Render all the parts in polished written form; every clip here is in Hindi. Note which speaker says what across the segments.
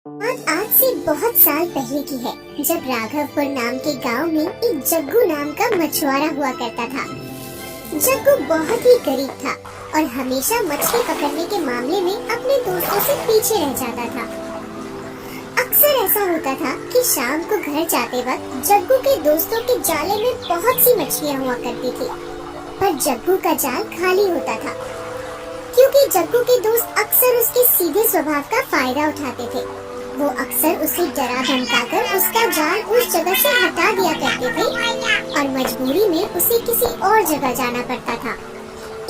Speaker 1: बात आज से बहुत साल पहले की है, जब राघवपुर नाम के गांव में एक जग्गू नाम का मछुआरा हुआ करता था। जग्गू बहुत ही गरीब था और हमेशा मछली पकड़ने के मामले में अपने दोस्तों से पीछे रह जाता था। अक्सर ऐसा होता था कि शाम को घर जाते वक्त जग्गू के दोस्तों के जाले में बहुत सी मछलियाँ हुआ करती थी, पर जग्गू का जाल खाली होता था, क्योंकि जग्गू के दोस्त अक्सर उसके सीधे स्वभाव का फायदा उठाते थे। वो अक्सर उसे डरा धमकाकर उसका जाल उस जगह से हटा दिया करते थे और मजबूरी में उसे किसी और जगह जाना पड़ता था।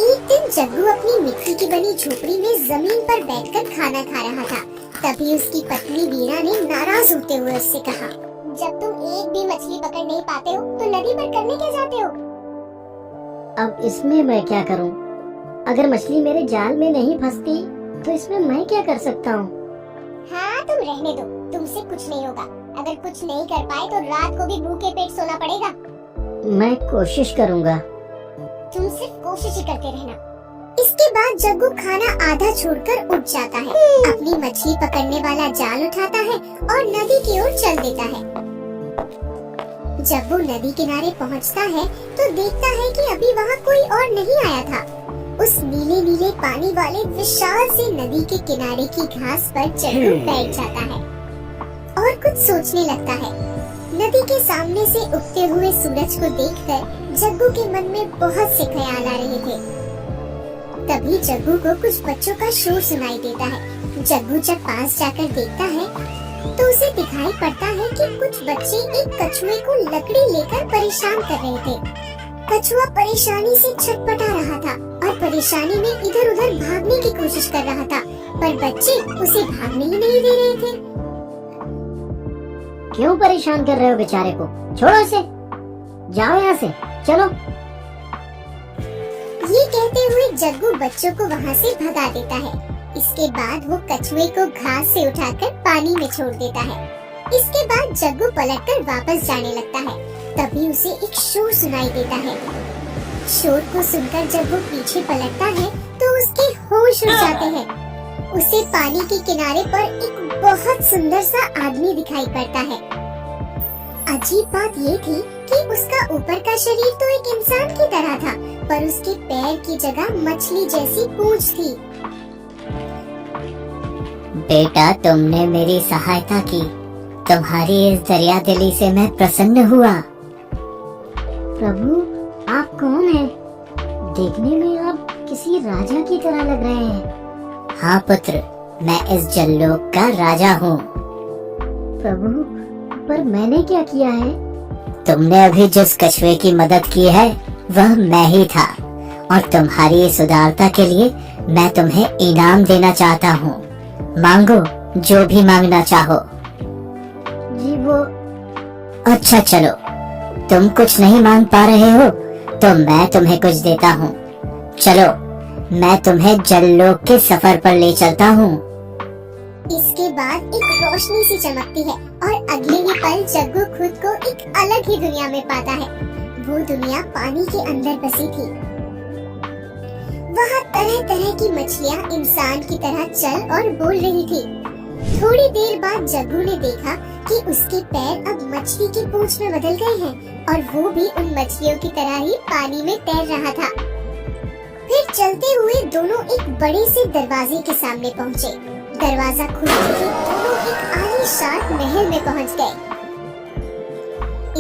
Speaker 1: एक दिन जग्गू अपनी मिट्टी की बनी झोपड़ी में जमीन पर बैठकर खाना खा रहा था। तभी उसकी पत्नी वीणा ने नाराज होते हुए उससे कहा, जब तुम एक भी मछली पकड़ नहीं पाते हो तो नदी पर करने क्या जाते हो?
Speaker 2: अब इसमें मैं क्या करूं? अगर मछली मेरे जाल में नहीं फंसती तो इसमें मैं क्या कर सकता हूं?
Speaker 1: हाँ, तुम रहने दो, तुमसे कुछ नहीं होगा। अगर कुछ नहीं कर पाए तो रात को भी भूखे पेट सोना पड़ेगा।
Speaker 2: मैं कोशिश करूंगा।
Speaker 1: तुम सिर्फ कोशिश ही करते रहना। इसके बाद जग्गू खाना आधा छोड़कर उठ जाता है, अपनी मछली पकड़ने वाला जाल उठाता है और नदी की ओर चल देता है। जब वो नदी किनारे पहुंचता है तो देखता है कि अभी वहाँ कोई और नहीं आया था। उस नीले नीले पानी वाले विशाल से नदी के किनारे की घास पर जग्गू बैठ जाता है और कुछ सोचने लगता है। नदी के सामने से उगते हुए सूरज को देखकर जग्गू के मन में बहुत से ख्याल आ रहे थे। तभी जग्गू को कुछ बच्चों का शोर सुनाई देता है। जग्गू जब पास जाकर देखता है तो उसे दिखाई पड़ता है कि कुछ बच्चे एक कछुए को लकड़ी लेकर परेशान कर रहे थे। कछुआ परेशानी से छटपटा रहा था और परेशानी में इधर उधर भागने की कोशिश कर रहा था, पर बच्चे उसे भागने ही नहीं दे रहे थे।
Speaker 2: क्यों परेशान कर रहे हो बेचारे को? छोड़ो इसे, जाओ यहाँ से, चलो।
Speaker 1: ये कहते हुए जग्गू बच्चों को वहाँ से भगा देता है। इसके बाद वो कछुए को घास से उठाकर पानी में छोड़ देता है। इसके बाद जग्गू पलटकर वापस जाने लगता है। तभी उसे एक शोर सुनाई देता है। शोर को सुनकर जब वो पीछे पलटता है तो उसके होश उड़ जाते हैं। उसे पानी के किनारे पर एक बहुत सुंदर सा आदमी दिखाई पड़ता है। अजीब बात ये थी कि उसका ऊपर का शरीर तो एक इंसान की तरह था, पर उसके पैर की जगह मछली जैसी पूंछ थी।
Speaker 2: बेटा, तुमने मेरी सहायता की। तुम्हारी इस दरिया दिली से मैं प्रसन्न हुआ। प्रभु, आप कौन हैं? देखने में आप किसी राजा की तरह लग रहे हैं। हाँ पुत्र, मैं इस जललोक का राजा हूँ। प्रभु, पर मैंने क्या किया है? तुमने अभी जिस कछुए की मदद की है वह मैं ही था, और तुम्हारी इस उदारता के लिए मैं तुम्हें इनाम देना चाहता हूँ। मांगो जो भी मांगना चाहो। जी वो। अच्छा चलो, तुम कुछ नहीं मांग पा रहे हो तो मैं तुम्हें कुछ देता हूँ। चलो, मैं तुम्हें जललोक के सफर पर ले चलता हूँ।
Speaker 1: इसके बाद एक रोशनी सी चमकती है और अगले ही पल जग्गू खुद को एक अलग ही दुनिया में पाता है। वो दुनिया पानी के अंदर बसी थी। वहाँ तरह तरह की मछलियाँ इंसान की तरह चल और बोल रही थी। थोड़ी देर बाद जग्गू ने देखा कि उसके पैर अब मछली की पूंछ में बदल गए हैं और वो भी उन मछलियों की तरह ही पानी में तैर रहा था। फिर चलते हुए दोनों एक बड़े से दरवाजे के सामने पहुँचे। दरवाजा खुलते ही दोनों एक आलीशान महल में पहुँच गए।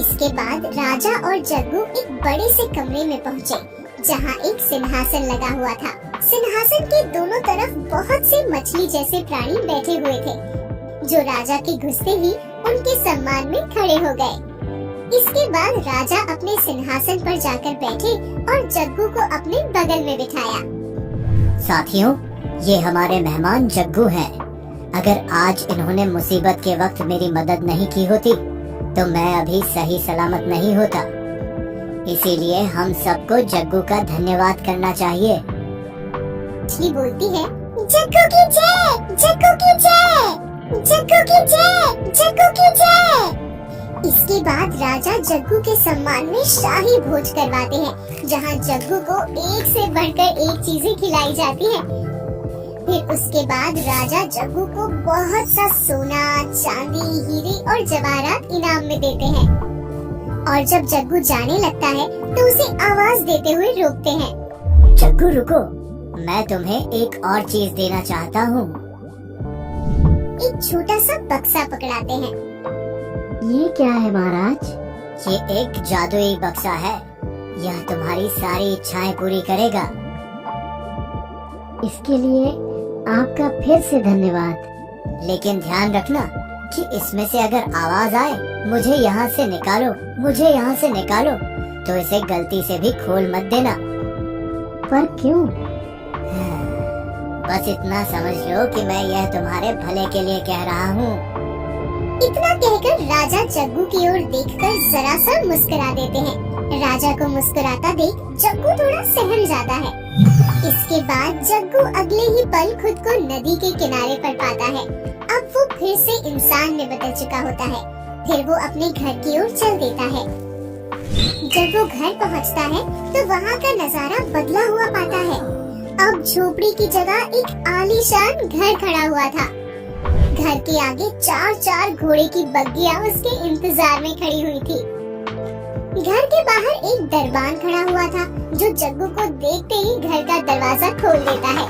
Speaker 1: इसके बाद राजा और जग्गू एक बड़े से कमरे में पहुँचे, जहाँ एक सिंहासन लगा हुआ था। सिंहासन के दोनों तरफ बहुत से मछली जैसे प्राणी बैठे हुए थे, जो राजा के घुसते ही उनके सम्मान में खड़े हो गए। इसके बाद राजा अपने सिंहासन पर जाकर बैठे और जग्गू को अपने बगल में बिठाया।
Speaker 2: साथियों, ये हमारे मेहमान जग्गू हैं। अगर आज इन्होंने मुसीबत के वक्त मेरी मदद नहीं की होती तो मैं अभी सही सलामत नहीं होता। इसीलिए हम सबको जग्गू का धन्यवाद करना चाहिए।
Speaker 1: मछली बोलती है, जग्गू की जय, जग्गू की जय, जग्गू की जय, जग्गू की जय। इसके बाद राजा जग्गू के सम्मान में शाही भोज करवाते हैं, जहाँ जग्गू को एक से बढ़कर एक चीजें खिलाई जाती हैं। फिर उसके बाद राजा जग्गू को बहुत सा सोना, चांदी, हीरे और जवाहरात इनाम में देते हैं। और जब जग्गू जाने लगता है तो उसे आवाज देते हुए रोकते हैं।
Speaker 2: जग्गू रुको, मैं तुम्हें एक और चीज देना चाहता हूँ।
Speaker 1: एक छोटा सा बक्सा पकड़ाते हैं।
Speaker 2: ये क्या है महाराज? ये एक जादुई बक्सा है। यह तुम्हारी सारी इच्छाएं पूरी करेगा। इसके लिए आपका फिर से धन्यवाद। लेकिन ध्यान रखना कि इसमें से अगर आवाज आए, मुझे यहाँ से निकालो, मुझे यहाँ से निकालो, तो इसे गलती से भी खोल मत देना। पर क्यों? बस इतना समझ लो कि मैं यह तुम्हारे भले के लिए कह रहा हूँ।
Speaker 1: इतना कहकर राजा जग्गू की ओर देखकर जरा सा मुस्कुरा देते हैं। राजा को मुस्कुराता देख जग्गू थोड़ा सहम जाता है। इसके बाद जग्गू अगले ही पल खुद को नदी के किनारे पर पाता है। अब वो फिर से इंसान में बदल चुका होता है। फिर वो अपने घर की ओर चल देता है। जब वो घर पहुंचता है तो वहाँ का नजारा बदला हुआ पाता है। अब झोपड़ी की जगह एक आलीशान घर खड़ा हुआ था। घर के आगे 4-4 घोड़े की बग्गियां उसके इंतजार में खड़ी हुई थी। घर के बाहर एक दरबान खड़ा हुआ था जो जग्गू को देखते ही घर का दरवाजा खोल देता है।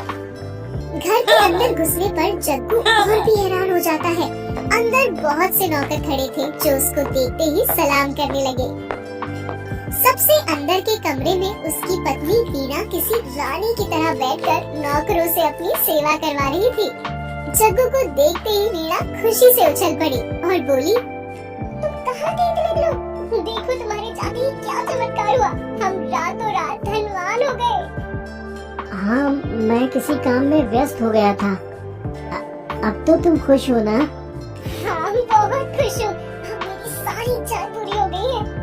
Speaker 1: घर के अंदर घुसने पर जग्गू और भी हैरान हो जाता है। अंदर बहुत से नौकर खड़े थे जो उसको देखते ही सलाम करने लगे। सबसे अंदर के कमरे में उसकी पत्नी वीणा किसी रानी की तरह बैठकर नौकरों से अपनी सेवा करवा रही थी। जग्गू को देखते ही वीणा खुशी से उछल पड़ी और बोली, तुम कहाँ थे इतने दिनों? देखो तुम्हारी जादू क्या चमत्कार हुआ। हम रातों रात धनवान हो गए।
Speaker 2: हाँ, मैं किसी काम में व्यस्त हो गया था। अब तो तुम खुश हो ना?
Speaker 1: हाँ, बहुत खुश हूँ। मेरी सारी इच्छा पूरी हो गई है।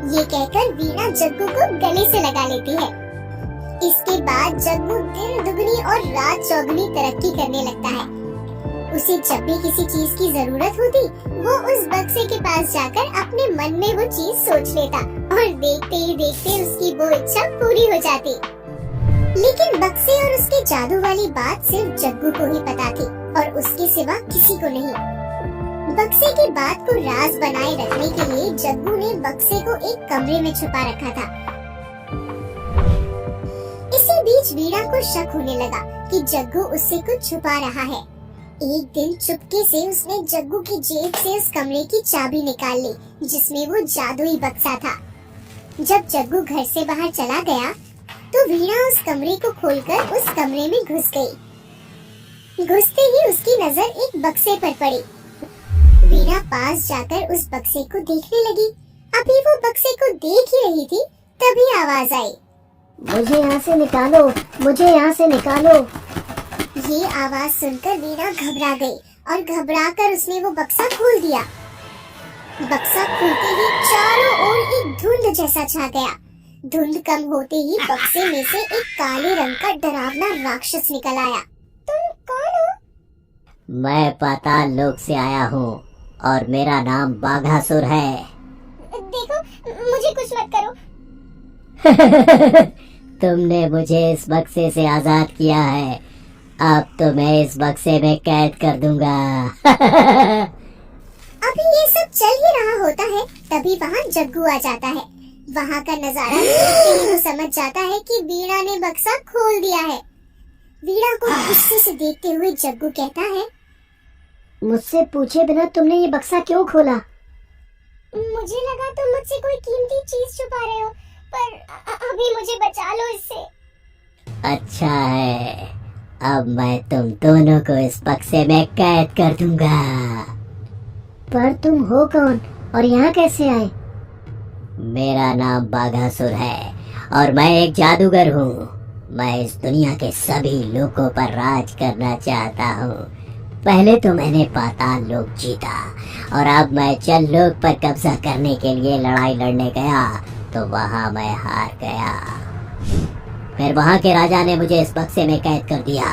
Speaker 1: ये कहकर वीणा जग्गू को गले से लगा लेती है। इसके बाद जग्गू दिन दुगनी और रात चौगुनी तरक्की करने लगता है। उसे जब भी किसी चीज की जरूरत होती, वो उस बक्से के पास जाकर अपने मन में वो चीज सोच लेता और देखते ही देखते उसकी वो इच्छा पूरी हो जाती। लेकिन बक्से और उसके जादू वाली बात सिर्फ जग्गू को ही पता थी और उसके सिवा किसी को नहीं। बक्से की बात को राज बनाए रखने के लिए जग्गू ने बक्से को एक कमरे में छुपा रखा था। इसी बीच वीणा को शक होने लगा कि जग्गू उससे कुछ छुपा रहा है। एक दिन चुपके से उसने जग्गू की जेब से उस कमरे की चाबी निकाल ली जिसमें वो जादुई बक्सा था। जब जग्गू घर से बाहर चला गया तो वीणा उस कमरे को खोलकर उस कमरे में घुस गई। घुसते ही उसकी नजर एक बक्से पर पड़ी। वीणा पास जाकर उस बक्से को देखने लगी। अभी वो बक्से को देख ही रही थी तभी आवाज आई,
Speaker 2: मुझे यहाँ से निकालो, मुझे यहाँ से निकालो।
Speaker 1: ये आवाज सुनकर वीणा घबरा गई और घबराकर उसने वो बक्सा खोल दिया। बक्सा खुलते ही चारों ओर एक धुंध जैसा छा गया। धुंध कम होते ही बक्से में से एक काले रंग का डरावना राक्षस निकल आया। तुम कौन हो?
Speaker 2: मैं पाताल लोक से आया हूँ और मेरा नाम बाघासुर है।
Speaker 1: देखो, मुझे कुछ मत करो।
Speaker 2: तुमने मुझे इस बक्से से आजाद किया है, अब तो मैं इस बक्से में कैद कर दूंगा।
Speaker 1: अभी ये सब चल ही रहा होता है तभी वहाँ जग्गू आ जाता है। वहाँ का नजारा देखते ही वो समझ जाता है कि वीणा ने बक्सा खोल दिया है। वीणा को गुस्से से देखते हुए जग्गू कहता है,
Speaker 2: मुझसे पूछे बिना तुमने ये बक्सा क्यों खोला?
Speaker 1: मुझे लगा तुम मुझसे कोई कीमती चीज छुपा रहे हो, पर अभी मुझे बचा लो इससे।
Speaker 2: अच्छा है, अब मैं तुम दोनों को इस बक्से में कैद कर दूंगा। पर तुम हो कौन और यहाँ कैसे आए? मेरा नाम बाघासुर है और मैं एक जादूगर हूँ। मैं इस दुनिया के सभी लोगों पर राज करना चाहता हूँ। पहले तो मैंने पाताल लोक जीता और अब मैं जल लोक पर कब्जा करने के लिए लड़ाई लड़ने गया तो वहाँ मैं हार गया। फिर वहाँ के राजा ने मुझे इस बक्से में कैद कर दिया,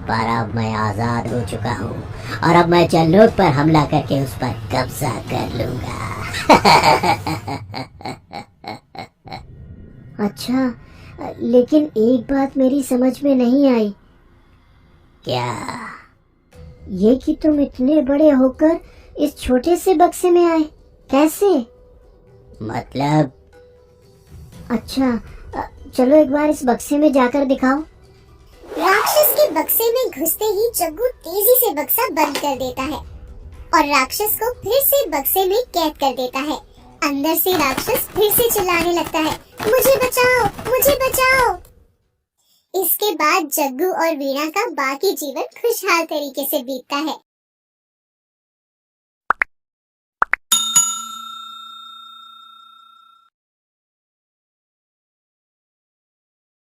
Speaker 2: पर अब मैं आजाद हो चुका हूँ और अब मैं जल लोक पर हमला करके उस पर कब्जा कर लूंगा। अच्छा, लेकिन एक बात मेरी समझ में नहीं आई। क्या ये कि तुम इतने बड़े होकर इस छोटे से बक्से में आए, कैसे? मतलब? अच्छा, चलो एक बार इस बक्से में जाकर दिखाओ।
Speaker 1: राक्षस के बक्से में घुसते ही जग्गू तेजी से बक्सा बंद कर देता है और राक्षस को फिर से बक्से में कैद कर देता है। अंदर से राक्षस फिर से चिल्लाने लगता है, मुझे बचाओ, मुझे बचाओ। इसके बाद जग्गू और वीणा का बाकी जीवन खुशहाल तरीके से बीतता है।